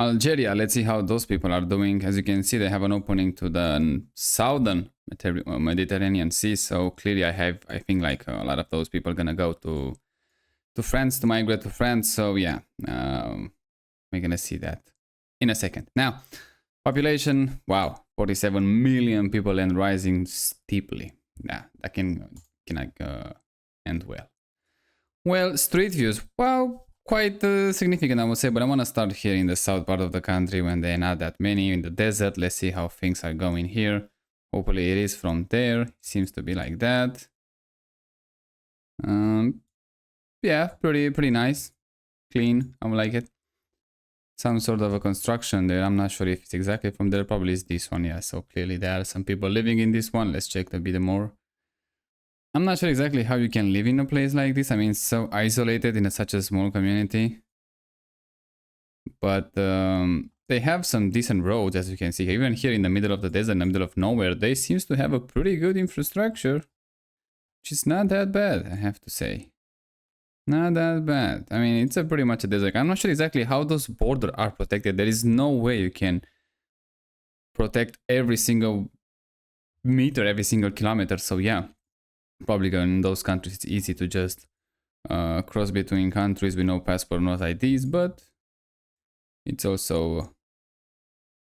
Algeria, let's see how those people are doing. As you can see, they have an opening to the southern Mediterranean Sea. So clearly I think like a lot of those people are gonna go to France, to migrate to France. So yeah, we're gonna see that in a second. Now, population, wow, 47 million people and rising steeply. Yeah, that can end well. Well, street views, well, quite significant, I would say, but I want to start here in the south part of the country when there are not that many in the desert. Let's see how things are going here. Hopefully it is from there. It seems to be like that. Yeah, pretty nice. Clean, I like it. Some sort of a construction there. I'm not sure if it's exactly from there. Probably it's this one, yeah. So clearly there are some people living in this one. Let's check a bit more. I'm not sure exactly how you can live in a place like this. I mean, so isolated in such a small community. But they have some decent roads, as you can see. Even here in the middle of the desert, in the middle of nowhere, they seems to have a pretty good infrastructure. Which is not that bad, I have to say. Not that bad. I mean, it's pretty much a desert. I'm not sure exactly how those borders are protected. There is no way you can protect every single meter, every single kilometer. So yeah, probably in those countries it's easy to just cross between countries with no passport, no IDs, but it's also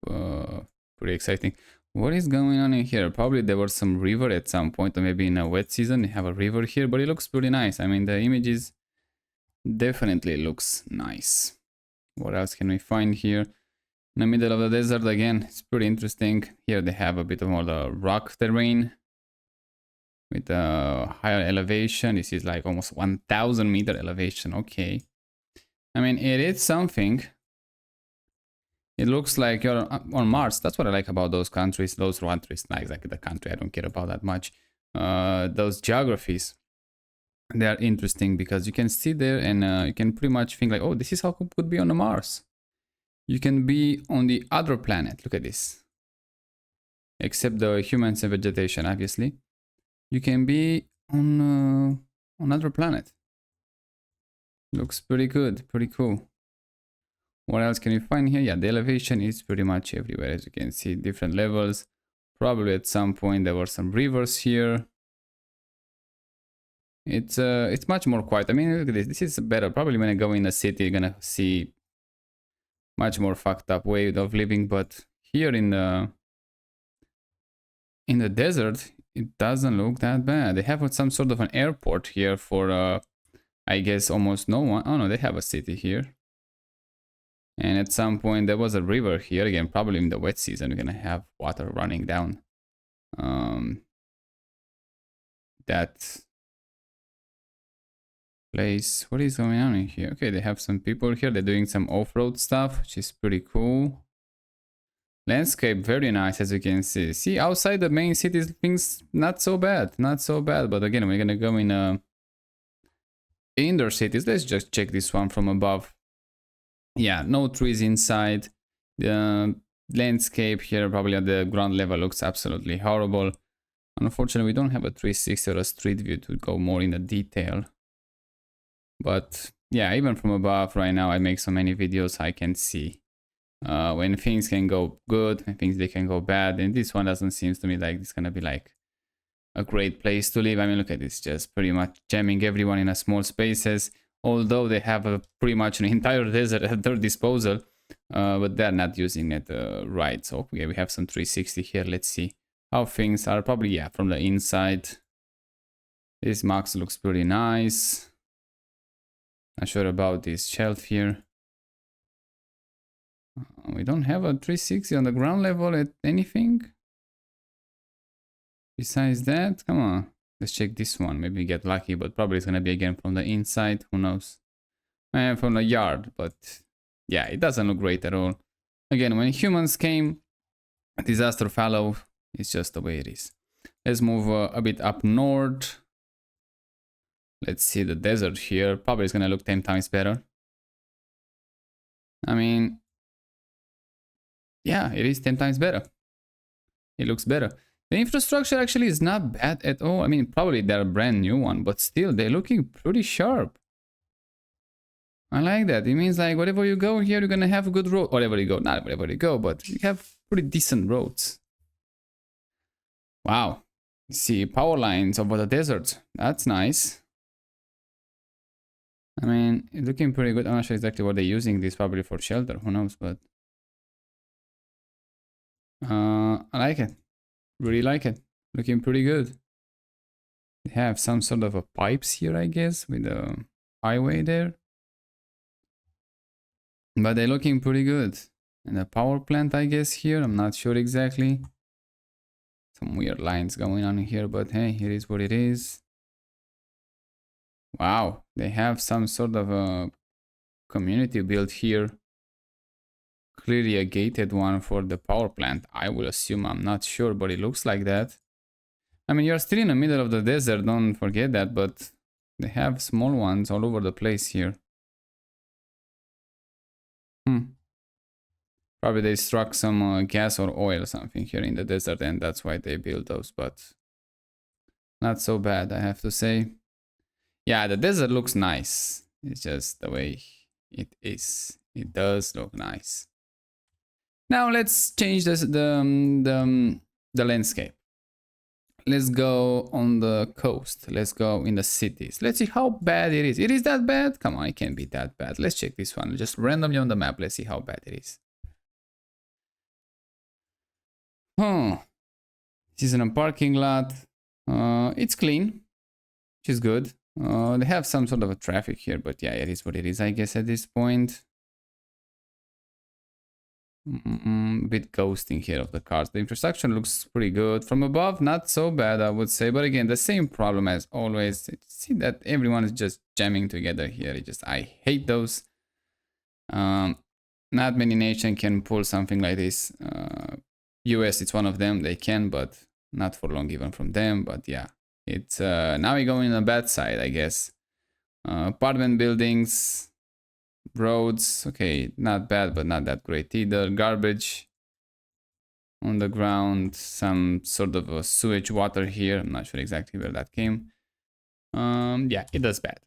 pretty exciting. What is going on in here? Probably there was some river at some point, or maybe in a wet season they have a river here, but it looks pretty nice. I mean, the images definitely looks nice. What else can we find here? In the middle of the desert again, it's pretty interesting. Here they have a bit of more the rock terrain with a higher elevation. This is like almost 1000 meter elevation. Okay. I mean, it is something. It looks like you're on Mars. That's what I like about those countries. Those countries, not exactly the country. I don't care about that much. Those geographies, they are interesting because you can see there and you can pretty much think like, oh, this is how it could be on the Mars. You can be on the other planet. Look at this. Except the humans and vegetation, obviously. You can be on another planet. Looks pretty good, pretty cool. What else can you find here? Yeah, the elevation is pretty much everywhere, as you can see, different levels. Probably at some point there were some rivers here. It's much more quiet. I mean, look at this. This is better. Probably when I go in a city, you're gonna see much more fucked up way of living. But here in the desert, it doesn't look that bad. They have some sort of an airport here for, I guess, almost no one. Oh no, they have a city here. And at some point there was a river here. Again, probably in the wet season, we're gonna have water running down. That place. What is going on in here? Okay, they have some people here. They're doing some off-road stuff, which is pretty cool. Landscape, very nice, as you can see. See, outside the main city, things not so bad. Not so bad. But again, we're gonna go in indoor cities. Let's just check this one from above. Yeah, no trees inside. The landscape here, probably at the ground level, looks absolutely horrible. Unfortunately, we don't have a 360 or a street view to go more in the detail. But yeah, even from above right now, I make so many videos, I can see when things can go good and things they can go bad. And this one doesn't seem to me like it's gonna be like a great place to live. I mean, look at this, just pretty much jamming everyone in a small spaces. Although they have pretty much an entire desert at their disposal, but they're not using it right. So okay, we have some 360 here. Let's see how things are. Probably, yeah, from the inside. This max looks pretty nice. Not sure about this shelf here. We don't have a 360 on the ground level at anything. Besides that, come on. Let's check this one. Maybe get lucky, but probably it's gonna be again from the inside. Who knows? And from the yard, but yeah, it doesn't look great at all. Again, when humans came, disaster followed. It's just the way it is. Let's move a bit up north. Let's see the desert here. Probably it's gonna look 10 times better. I mean, yeah, it is 10 times better. It looks better. The infrastructure actually is not bad at all. I mean, probably they're a brand new one, but still, they're looking pretty sharp. I like that. It means like wherever you go here, you're gonna have a good road. Wherever you go, not wherever you go, but you have pretty decent roads. Wow. You see power lines over the desert. That's nice. I mean, it's looking pretty good. I'm not sure exactly what they're using this, probably for shelter. Who knows? But I like it. Really like it. Looking pretty good. They have some sort of a pipes here, I guess, with a highway there. But they're looking pretty good. And a power plant, I guess, here. I'm not sure exactly. Some weird lines going on here, but hey, it is what it is. Wow, they have some sort of a community built here. Clearly a gated one for the power plant, I will assume. I'm not sure, but it looks like that. I mean, you're still in the middle of the desert, don't forget that, but they have small ones all over the place here. Probably they struck some gas or oil or something here in the desert, and that's why they built those, but not so bad, I have to say. Yeah, the desert looks nice. It's just the way it is. It does look nice. Now let's change the landscape. Let's go on the coast. Let's go in the cities. Let's see how bad it is. It is that bad? Come on, it can't be that bad. Let's check this one. Just randomly on the map. Let's see how bad it is. This is in a parking lot. It's clean, which is good. They have some sort of a traffic here, but yeah, it is what it is, I guess, at this point. A bit ghosting here of the cars. The infrastructure looks pretty good. From above, not so bad, I would say. But again, the same problem as always. See that everyone is just jamming together here. I hate those. Not many nations can pull something like this. US, it's one of them. They can, but not for long even from them. But yeah, it's now we go in the bad side, I guess. Apartment buildings. Roads, okay, not bad, but not that great either. Garbage on the ground, some sort of a sewage water here. I'm not sure exactly where that came. Yeah, it does bad.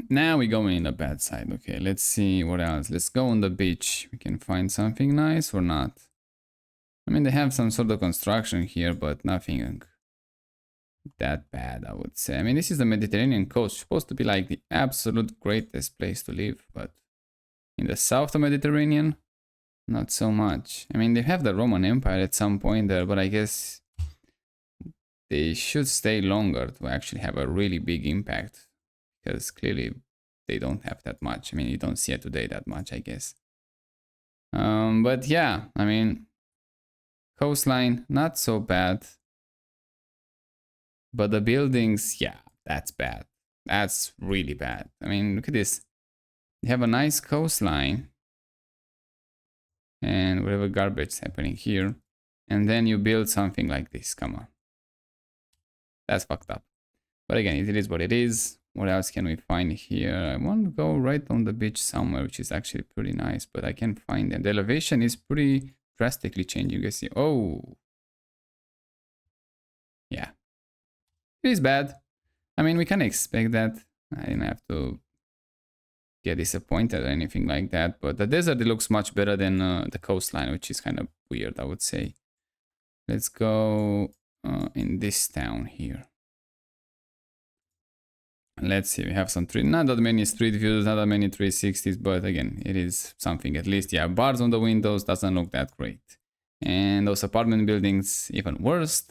Now we go in the bad side. Okay, let's see what else. Let's go on the beach. We can find something nice or not. I mean, they have some sort of construction here, but nothing that bad, I would say. I mean, this is the Mediterranean coast, supposed to be like the absolute greatest place to live, but in the south of Mediterranean, not so much. I mean, they have the Roman Empire at some point there, but I guess they should stay longer to actually have a really big impact, because clearly they don't have that much. I mean, you don't see it today that much, I guess. But yeah, I mean, coastline, not so bad. But the buildings, yeah, that's bad. That's really bad. I mean, look at this. You have a nice coastline. And whatever garbage is happening here. And then you build something like this. Come on. That's fucked up. But again, it is what it is. What else can we find here? I want to go right on the beach somewhere, which is actually pretty nice. But I can't find them. The elevation is pretty drastically changing. You see. Oh. Yeah. It is bad. I mean, we can expect that. I didn't have to get disappointed or anything like that. But the desert, it looks much better than the coastline, which is kind of weird, I would say. Let's go in this town here. Let's see, we have some not that many street views, not that many 360s, but again, it is something at least. Yeah, bars on the windows doesn't look that great. And those apartment buildings, even worse.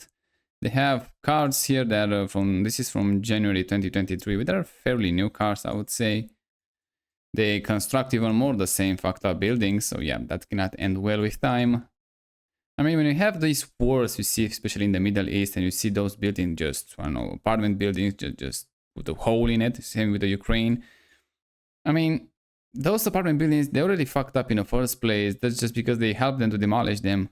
They have cars here that are this is from January 2023, but they're fairly new cars, I would say. They construct even more the same fucked up buildings, so yeah, that cannot end well with time. I mean, when you have these wars, you see, especially in the Middle East, and you see those buildings just, I don't know, apartment buildings just with a hole in it, same with the Ukraine. I mean, those apartment buildings, they're already fucked up in the first place. That's just because they helped them to demolish them.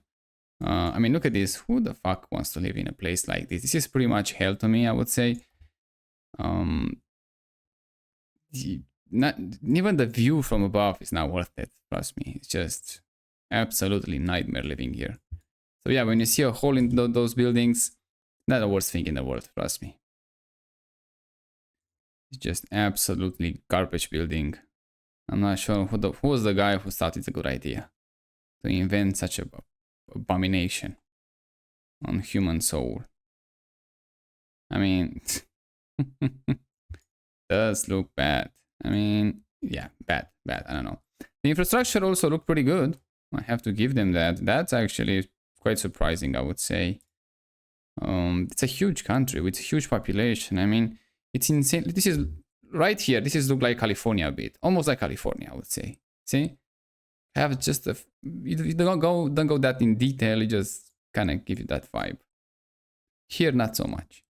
I mean, look at this. Who the fuck wants to live in a place like this? This is pretty much hell to me, I would say. Not even the view from above is not worth it. Trust me, it's just absolutely nightmare living here. So yeah, when you see a hole in those buildings, not the worst thing in the world. Trust me. It's just absolutely garbage building. I'm not sure who was the guy who thought it's a good idea to invent such a abomination on human soul. I mean, does look bad. I mean, yeah, bad. I don't know. The infrastructure also looked pretty good. I have to give them that. That's actually quite surprising, I would say. It's a huge country with a huge population. I mean, it's insane. This is right here. This is look like California a bit, almost like California, I would say. See, have just a you don't go that in detail. You just kind of give you that vibe. Here, not so much.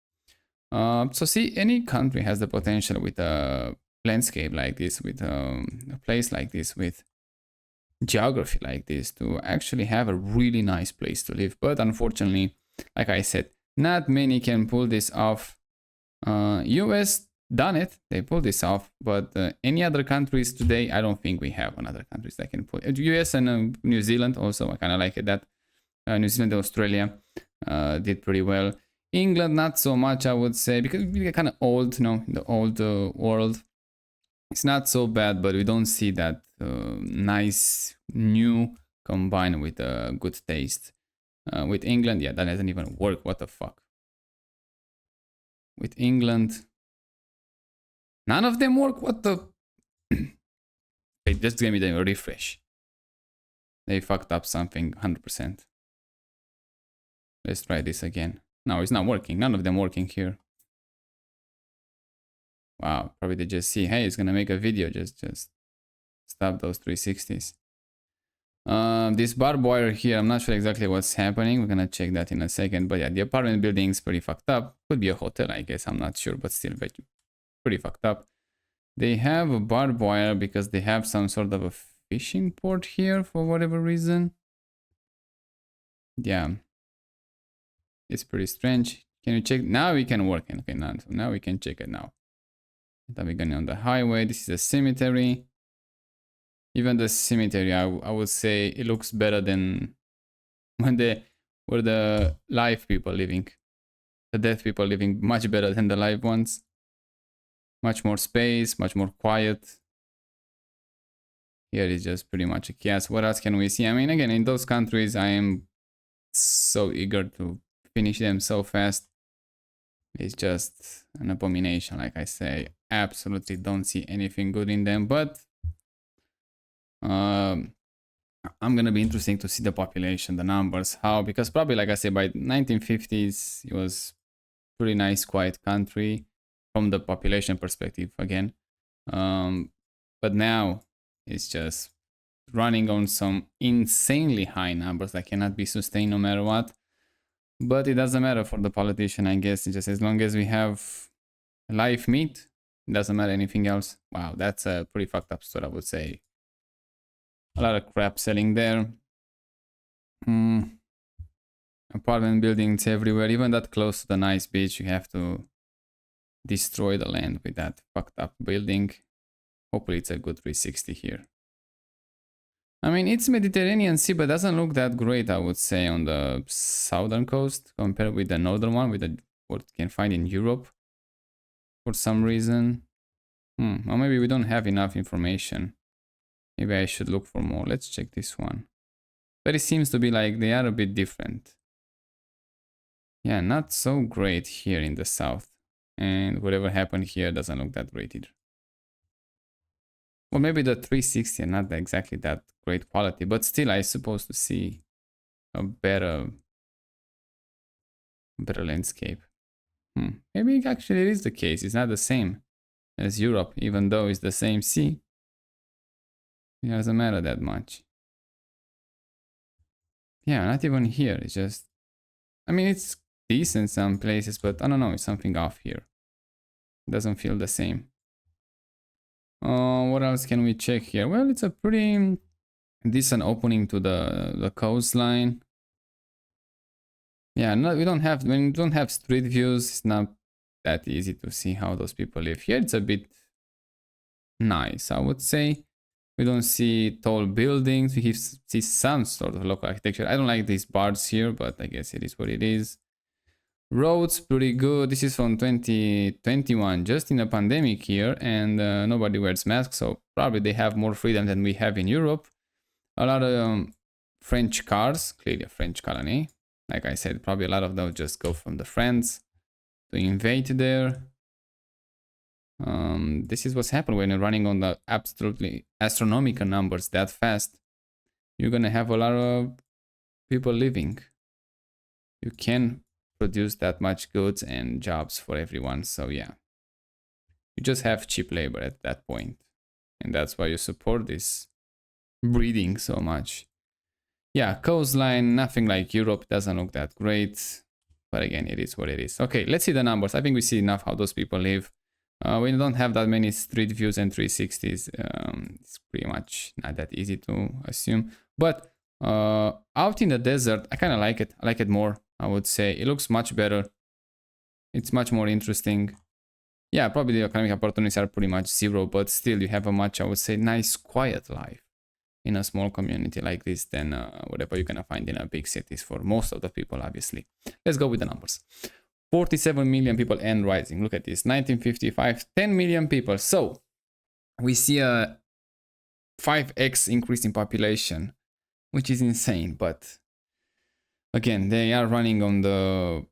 So see, any country has the potential with a landscape like this, with a place like this, with geography like this, to actually have a really nice place to live. But unfortunately, like I said, not many can pull this off. US done it, they pulled this off, but any other countries today, I don't think we have another countries that can pull it. US and New Zealand also, I kind of like it that. New Zealand and Australia did pretty well. England, not so much, I would say, because we get kind of old, the old world. It's not so bad, but we don't see that nice new combined with good taste. With England, yeah, that doesn't even work. What the fuck? With England, none of them work. What the? Wait, just give me the refresh. They fucked up something 100%. Let's try this again. No, it's not working. None of them working here. Wow, probably they just see, hey, it's gonna make a video. Just stop those 360s. This barbed wire here, I'm not sure exactly what's happening. We're gonna check that in a second. But yeah, the apartment building's pretty fucked up. Could be a hotel, I guess. I'm not sure, but still pretty fucked up. They have a barbed wire because they have some sort of a fishing port here for whatever reason. Yeah. It's pretty strange. Can you check? Now we can work. Okay, now we can check it now. Then we're going on the highway. This is a cemetery. Even the cemetery, I would say it looks better than when were the live people living. The dead people living much better than the live ones. Much more space, much more quiet. Here is just pretty much a chaos. What else can we see? I mean, again, in those countries, I am so eager to finish them so fast. It's just an abomination, like I say. Absolutely don't see anything good in them, but I'm gonna be interesting to see the population, the numbers, how, because probably, like I say, by 1950s it was pretty nice, quiet country from the population perspective again. But now it's just running on some insanely high numbers that cannot be sustained no matter what. But it doesn't matter for the politician, I guess. It's just as long as we have live meat, it doesn't matter anything else. Wow, that's a pretty fucked up store, I would say. A lot of crap selling there. Apartment buildings everywhere. Even that close to the nice beach, you have to destroy the land with that fucked up building. Hopefully it's a good 360 here. I mean, it's Mediterranean Sea, but doesn't look that great, I would say, on the southern coast compared with the northern one, with what you can find in Europe for some reason. Or maybe we don't have enough information. Maybe I should look for more. Let's check this one. But it seems to be like they are a bit different. Yeah, not so great here in the south. And whatever happened here doesn't look that great either. Or maybe the 360 are not exactly that great quality, but still I suppose to see a better landscape. Maybe actually it is the case. It's not the same as Europe, even though it's the same sea. It doesn't matter that much. Yeah, not even here. It's just, I mean, it's decent some places, but I don't know, it's something off here. It doesn't feel the same. What else can we check here? Well, it's a pretty decent opening to the coastline. Yeah, no, when you don't have street views, it's not that easy to see how those people live. Here it's a bit nice, I would say. We don't see tall buildings. We see some sort of local architecture. I don't like these bars here, but I guess it is what it is. Roads pretty good. This is from 2021, just in a pandemic year, and nobody wears masks, so probably they have more freedom than we have in Europe. A lot of French cars, clearly a French colony. Like I said, probably a lot of those just go from the France to invade there. This is what's happened when you're running on the absolutely astronomical numbers that fast. You're gonna have a lot of people living. You can produce that much goods and jobs for everyone, so yeah. You just have cheap labor at that point, and that's why you support this breeding so much. Yeah, coastline, nothing like Europe, doesn't look that great, but again, it is what it is. Okay, let's see the numbers. I think we see enough how those people live. We don't have that many street views and 360s. It's pretty much not that easy to assume, but out in the desert, I kind of like it. I like it more, I would say. It looks much better. It's much more interesting. Yeah, probably the economic opportunities are pretty much zero, but still you have a much, I would say, nice, quiet life in a small community like this than whatever you're gonna find in a big cities for most of the people, obviously. Let's go with the numbers. 47 million people and rising. Look at this, 1955, 10 million people. So we see a 5x increase in population, which is insane. But again, they are running in the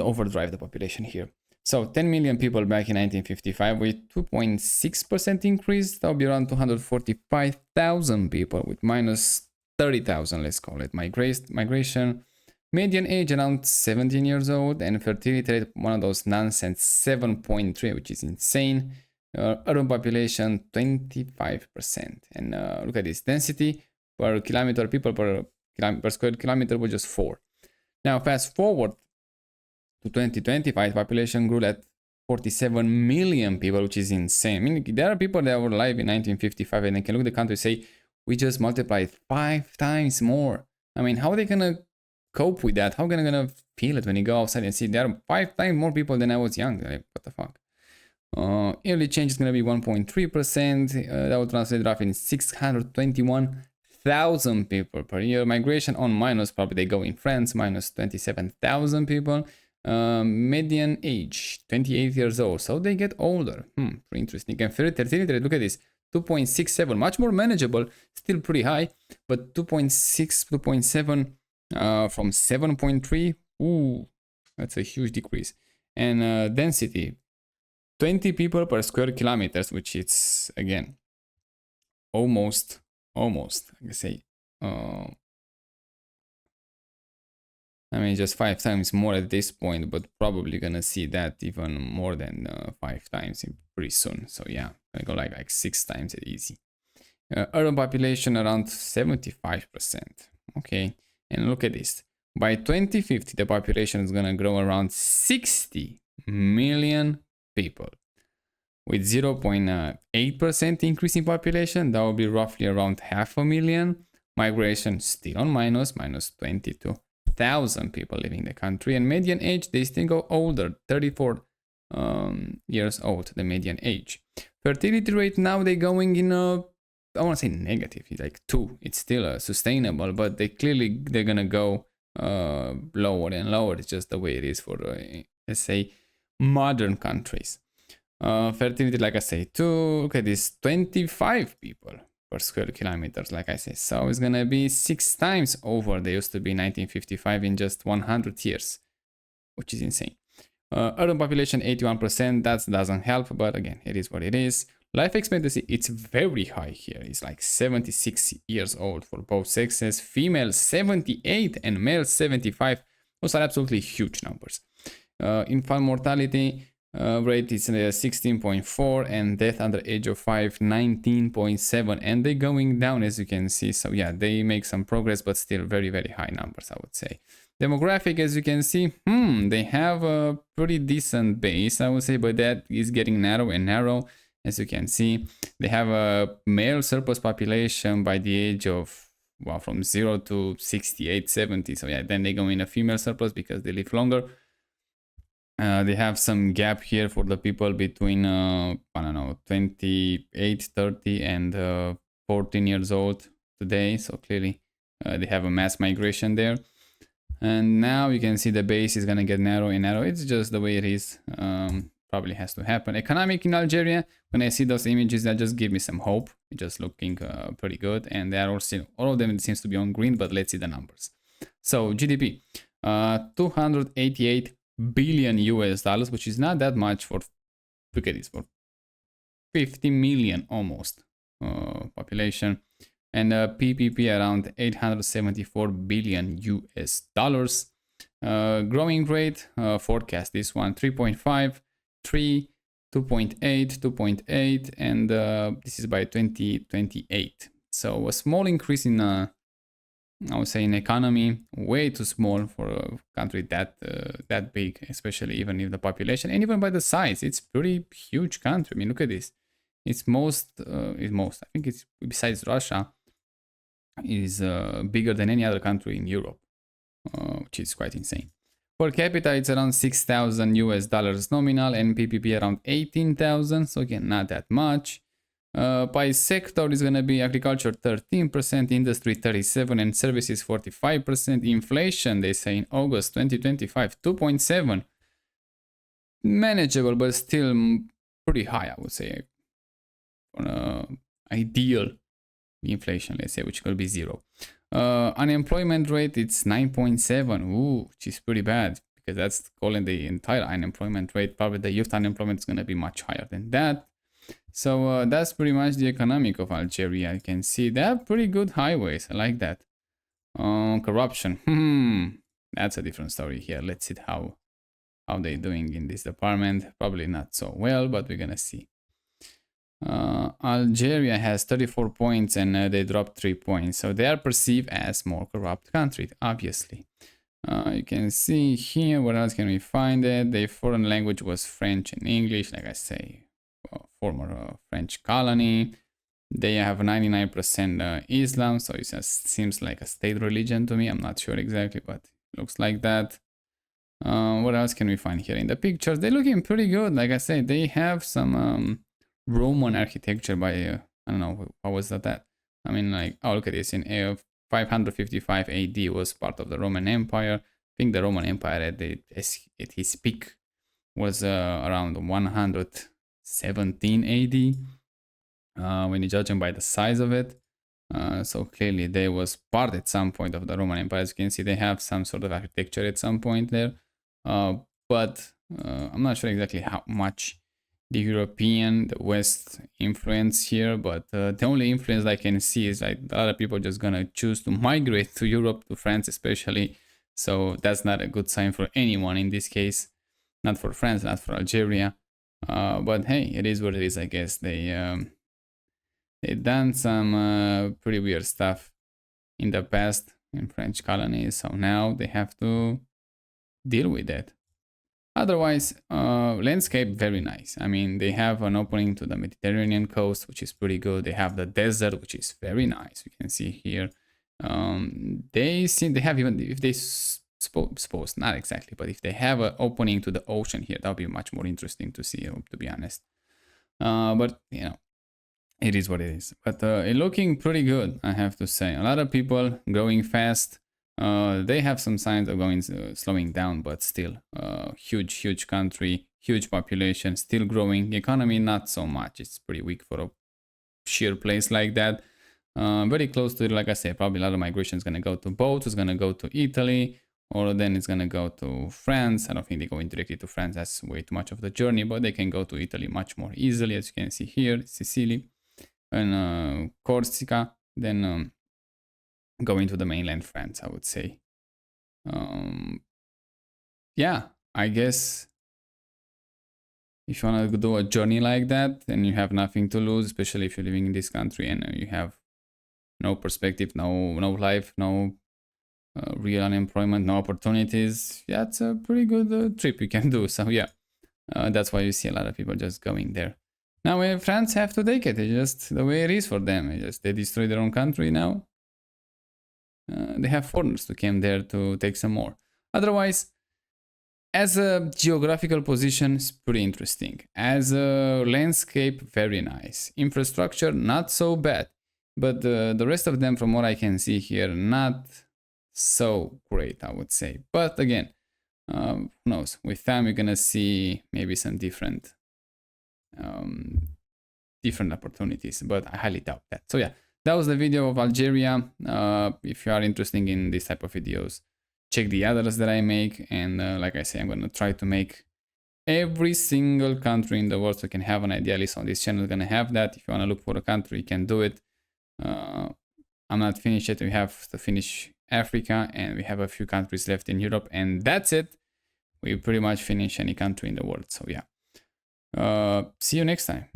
overdrive, the population here. So 10 million people back in 1955 with 2.6% increase. That would be around 245,000 people with minus 30,000, let's call it, migration. Median age around 17 years old, and fertility rate, one of those nonsense, 7.3, which is insane. Urban population, 25%. And look at this, density per kilometer, people per square kilometer was just 4. Now fast forward to 2025, population grew at 47 million people, which is insane. I mean, there are people that were alive in 1955 and they can look at the country and say, we just multiplied 5 times more. I mean, how are they gonna cope with that? How are they gonna feel it when you go outside and see there are 5 times more people than I was young? Like, what the fuck? Yearly change is gonna be 1.3%. That would translate roughly in 621,000 people per year. Migration on minus, probably they go in France, minus 27,000 people. Median age 28 years old, so they get older. Pretty interesting. And fertility rate, look at this, 2.67, much more manageable, still pretty high, but 2.6, 2.7 from 7.3. Ooh, that's a huge decrease. And density, 20 people per square kilometers, which is again almost I can say I mean, just 5 times more at this point, but probably gonna see that even more than 5 times pretty soon. So yeah, gonna go like 6 times at easy. Urban population around 75%. Okay, and look at this. By 2050, the population is gonna grow around 60 million people. With 0.8% increase in population, that will be roughly around 500,000. Migration still on minus 22,000 people leaving the country, and median age, they still go older, 34 years old, the median age. Fertility rate, now they're going in a, I want to say negative, it's like 2. It's still sustainable, but they're gonna go lower and lower. It's just the way it is for let's say modern countries. Fertility, like I say, 2. Look at this, 25 people per square kilometers, like I say. So it's gonna be 6 times over they used to be in 1955 in just 100 years, which is insane. Urban population 81%, that doesn't help, but again, it is what it is. Life expectancy, it's very high here. It's like 76 years old for both sexes. Female 78 and male 75. Those are absolutely huge numbers. Infant mortality rate is 16.4, and death under age of 5 19.7, and they're going down, as you can see. So yeah, they make some progress, but still very high numbers, I would say. Demographic, as you can see, they have a pretty decent base, I would say, but that is getting narrow and narrow. As you can see, they have a male surplus population by the age of, well, from 0 to 68 70. So yeah, then they go in a female surplus because they live longer. They have some gap here for the people between I don't know, 28 30 and 14 years old today. So clearly they have a mass migration there. And now you can see the base is gonna get narrow and narrow. It's just the way it is. Probably has to happen. Economic in Algeria, when I see those images, that just give me some hope. It's just looking pretty good. And they are also, all of them, it seems to be on green, but let's see the numbers. So GDP, 288 billion US dollars, which is not that much for, look at this, for 50 million almost population. And PPP around 874 billion US dollars. Growing rate, forecast this one 3.5, 3, 2.8, 2.8, and this is by 2028. So a small increase in, I would say, in economy, way too small for a country that big, especially even if the population and even by the size, it's pretty huge country. I mean, look at this. It's most, I think it's besides Russia, is bigger than any other country in Europe, which is quite insane. Per capita, it's around 6,000 US dollars nominal, and PPP around 18,000. So again, not that much. By sector is gonna be agriculture 13%, industry 37%, and services 45%. Inflation, they say in August 2025, 2.7. Manageable, but still pretty high, I would say. On ideal inflation, let's say, which could be 0. Unemployment rate, it's 9.7. Ooh, which is pretty bad, because that's calling the entire unemployment rate. Probably the youth unemployment is going to be much higher than that. So that's pretty much the economic of Algeria. You can see they have pretty good highways. I like that. Corruption, that's a different story here. Let's see how they're doing in this department. Probably not so well, but we're gonna see. Algeria has 34 points, and they dropped 3 points, so they are perceived as more corrupt country, obviously. You can see here, where else can we find it? Their foreign language was French and English, like I say, former French colony. They have 99% Islam, so it just seems like a state religion to me. I'm not sure exactly, but it looks like that. What else can we find here in the pictures? They're looking pretty good. Like I said, they have some Roman architecture by I don't know, what was that? I mean, like, oh, look at this. In 555 AD was part of the Roman Empire. I think the Roman Empire at its peak was around 117 AD when you judge them by the size of it. So clearly they was part at some point of the Roman Empire. As you can see, they have some sort of architecture at some point there. But I'm not sure exactly how much the European, the West influence here, but the only influence I can see is like a lot of people just gonna choose to migrate to Europe, to France especially. So that's not a good sign for anyone in this case, not for France, not for Algeria. But hey, it is what it is, I guess. They done some pretty weird stuff in the past in French colonies, so now they have to deal with that. Otherwise, landscape very nice. I mean, they have an opening to the Mediterranean coast, which is pretty good. They have the desert, which is very nice. You can see here. They have, even if they suppose not exactly, but if they have an opening to the ocean here, that would be much more interesting to see, to be honest. But you know, it is what it is. But it's looking pretty good, I have to say. A lot of people growing fast. They have some signs of going slowing down, but still, huge country, huge population, still growing. The economy not so much. It's pretty weak for a sheer place like that. Very close to it, like I said. Probably a lot of migration is gonna go to boats. It's gonna go to Italy, or then it's gonna go to France. I don't think they go directly to France. That's way too much of the journey, but they can go to Italy much more easily, as you can see here, Sicily and Corsica. Then going to the mainland France, I would say. Yeah, I guess if you want to do a journey like that, then you have nothing to lose, especially if you're living in this country and you have no perspective, no life, no real unemployment, no opportunities. Yeah, it's a pretty good trip you can do. So yeah, that's why you see a lot of people just going there. Now, France have to take it. It's just the way it is for them. They destroy their own country now. They have foreigners to come there to take some more. Otherwise, as a geographical position, it's pretty interesting. As a landscape, very nice. Infrastructure, not so bad. But the rest of them, from what I can see here, not so great, I would say. But again, who knows? With time, you're gonna see maybe some different opportunities, but I highly doubt that. So yeah, that was the video of Algeria. If you are interested in this type of videos, check the others that I make. And like I say, I'm gonna try to make every single country in the world so you can have an idea. At least on this channel, you're gonna have that. If you wanna look for a country, you can do it. I'm not finished yet. We have to finish Africa, and we have a few countries left in Europe, and that's it. We pretty much finish any country in the world. So yeah, see you next time.